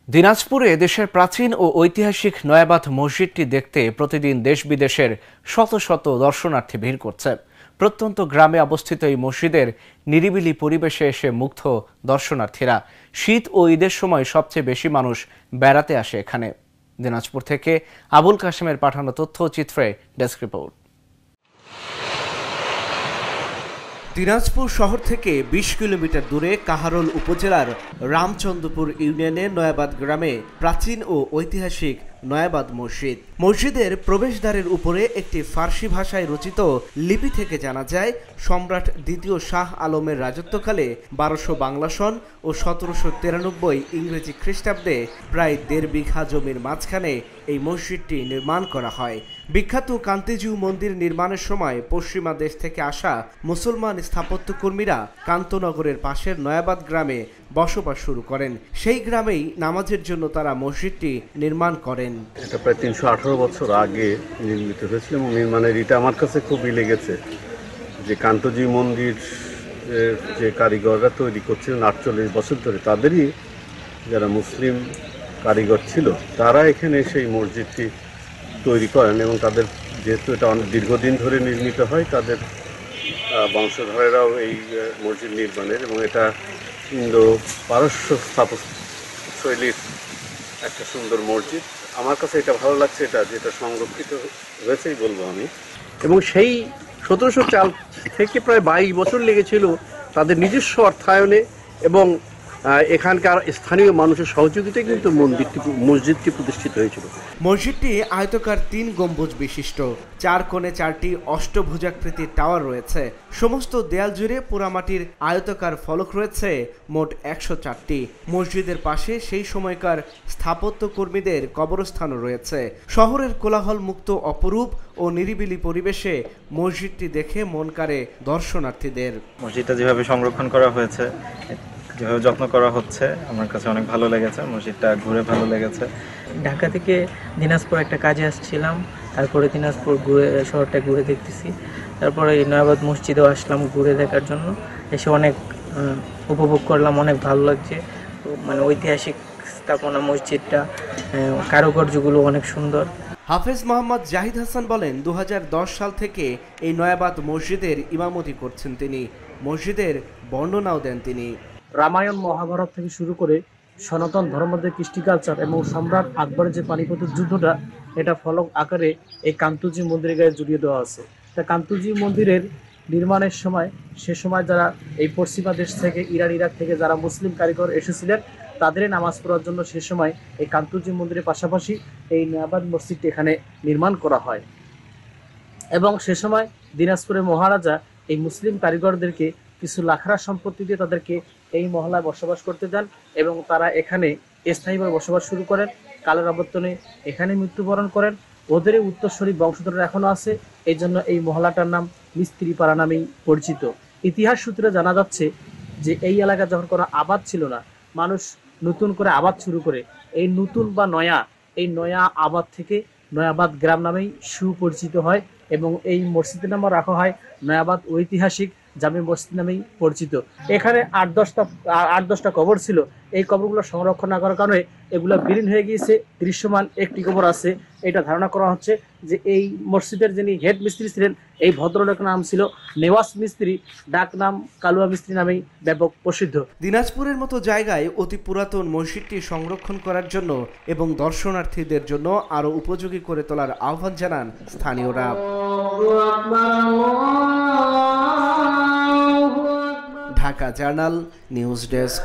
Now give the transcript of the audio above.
দিনাজপুরে দেশের প্রাচীন ও ঐতিহাসিক নয়াবাদ মসজিদটি দেখতে প্রতিদিন দেশ বিদেশের শত শত দর্শনার্থী ভিড় করছে। প্রত্যন্ত গ্রামে অবস্থিত এই মসজিদের নিরিবিলি পরিবেশে এসে মুগ্ধ দর্শনার্থীরা। শীত ও ঈদের সময় সবচেয়ে বেশি মানুষ বেড়াতে আসে এখানে। দিনাজপুর থেকে আবুল কাশেমের পাঠানো তথ্যচিত্রে ডেস্ক রিপোর্ট। দিনাজপুর শহর থেকে ২০ কিলোমিটার দূরে কাহারোল উপজেলার রামচন্দ্রপুর ইউনিয়নের নয়াবাদ গ্রামে প্রাচীন ও ঐতিহাসিক নয়াবাদ মসজিদ। মসজিদের প্রবেশদ্বারের উপরে একটি ফার্সি ভাষায় রচিত লিপি থেকে জানা যায়, সম্রাট দ্বিতীয় শাহ আলমের রাজত্বকালে ১২০০ বাংলা সন ও ১৭৯৩ ইংরেজি খ্রিস্টাব্দে প্রায় ১.৫ বিঘা জমির মাঝখানে এই মসজিদটি নির্মাণ করা হয়। বিখ্যাত কান্তিজিউ মন্দির নির্মাণের সময় পশ্চিমা দেশ থেকে আসা মুসলমান স্থাপত্যকর্মীরা কান্তনগরের পাশের নয়াবাদ গ্রামে বসবাস শুরু করেন। সেই গ্রামেই নামাজের জন্য তারা মসজিদটি নির্মাণ করেন। এটা প্রায় ৩১৮ বছর আগে নির্মিত হয়েছিল এবং নির্মাণের এটা আমার কাছে খুবই লেগেছে যে কান্তজিউ মন্দির যে কারিগররা তৈরি করছিলেন ৪৮ বছর ধরে, তাদেরই যারা মুসলিম কারিগর ছিল তারা এখানে সেই মসজিদটি তৈরি করেন এবং তাদের যেহেতু এটা অনেক দীর্ঘদিন ধরে নির্মিত হয়, তাদের বংশধরেরাও এই মসজিদ নির্মাণের, এবং এটা ইন্দো পারস্য স্থাপত্যশৈলীর একটা সুন্দর মসজিদ। আমার কাছে এটা ভালো লাগছে, এটা যেটা সংরক্ষিত হয়েছেই বলবো আমি। এবং সেই ১৭০০ থেকে প্রায় ২২ বছর লেগেছিল তাদের নিজস্ব অর্থায়নে এবং এখানকার স্থানীয় মানুষের সহযোগিতায় কিন্তু মসজিদটি প্রতিষ্ঠিত হয়েছিল। মসজিদটি আয়তাকার ৩ গম্বুজ বিশিষ্ট, ৪ কোণে ৪টি অষ্টভুজাকৃতির টাওয়ার রয়েছে। সমস্ত দেয়াল জুড়ে পোড়ামাটির আয়তাকার ফলক রয়েছে মোট ১০৪টি। মসজিদের পাশে সেই সময়কার স্থাপত্য কর্মীদের কবরস্থানও রয়েছে। শহরের কোলাহল মুক্ত অপরূপ ও নিরিবিলি পরিবেশে মসজিদটি দেখে মন কাড়ে দর্শনার্থীদের। মসজিদটা যেভাবে সংরক্ষণ করা হয়েছে, যেভাবে যত্ন করা হচ্ছে, আমার কাছে অনেক ভালো লেগেছে। মসজিদটা ঘুরে ভালো লেগেছে। ঢাকা থেকে দিনাজপুর একটা কাজে আসছিলাম, তারপরে দিনাজপুর শহরটা ঘুরে দেখতেছি। তারপরে এই নয়াবাদ মসজিদেও আসলাম ঘুরে দেখার জন্য। এসে অনেক উপভোগ করলাম, অনেক ভালো লাগছে। মানে ঐতিহাসিক স্থাপনা মসজিদটা, কারুকার্যগুলো অনেক সুন্দর। হাফেজ মোহাম্মদ জাহিদ হাসান বলেন, ২০১০ সাল থেকে এই নয়াবাদ মসজিদের ইমামতি করছেন তিনি। মসজিদের বর্ণনাও দেন তিনি। রামায়ণ মহাভারত থেকে শুরু করে সনাতন ধর্মদের কৃষ্টি কালচার এবং সম্রাট আকবরের যে পানিপথের যুদ্ধটা, এটা ফলক আকারে এই কান্তজিউ মন্দিরের গায়ে জড়িয়ে দেওয়া আছে। তা কান্তজিউ মন্দিরের নির্মাণের সময় সে সময় যারা এই পশ্চিমা দেশ থেকে ইরান ইরাক থেকে যারা মুসলিম কারিগর এসেছিলেন, তাদেরই নামাজ পড়ার জন্য সে সময় এই কান্তজিউ মন্দিরের পাশাপাশি এই নয়াবাদ মসজিদটি এখানে নির্মাণ করা হয়। এবং সে সময় দিনাজপুরের মহারাজা এই মুসলিম কারিগরদেরকে কিছু লাখরা সম্পত্তি দিয়ে তাদেরকে এই মহলায় বসবাস করতে দেন এবং তারা এখানে স্থায়ীভাবে বসবাস শুরু করেন। কালের আবর্তনে এখানে মৃত্যুবরণ করেন। ওদেরই উত্তরসূরি বংশধররা এখনো আছে, এই জন্য এই মহলাটার নাম মিস্ত্রিপাড়া নামেই পরিচিত। ইতিহাস সূত্রে জানা যাচ্ছে যে এই এলাকা যখন কোনো আবাদ ছিল না, মানুষ নতুন করে আবাদ শুরু করে, এই নতুন বা এই নয়া আবাদ থেকে নয়াবাদ গ্রাম নামেই সুপরিচিত হয় এবং এই মসজিদের নামও রাখা হয় নয়াবাদ ঐতিহাসিক জামে মসজিদ নামেই পরিচিত। এখানে ৮-১০টা কবর ছিল। এই কবরগুলো সংরক্ষণ না করার কারণে এগুলো বিলীন হয়ে গিয়েছে। দৃশ্যমান একটি কবর আছে। এটা ধারণা করা হচ্ছে যে এই মসজিদের যিনি হেড মিস্ত্রি ছিলেন, এই ভদ্রলোকের নাম ছিল নেওয়াজ মিস্ত্রি, ডাক নাম কালুয়া মিস্ত্রি নামেই ব্যাপক প্রসিদ্ধ। দিনাজপুরের মতো জায়গায় অতি পুরাতন মসজিদটি সংরক্ষণ করার জন্য এবং দর্শনার্থীদের জন্য আরও উপযোগী করে তোলার আহ্বান জানান স্থানীয়রা। Dhaka journal news desk.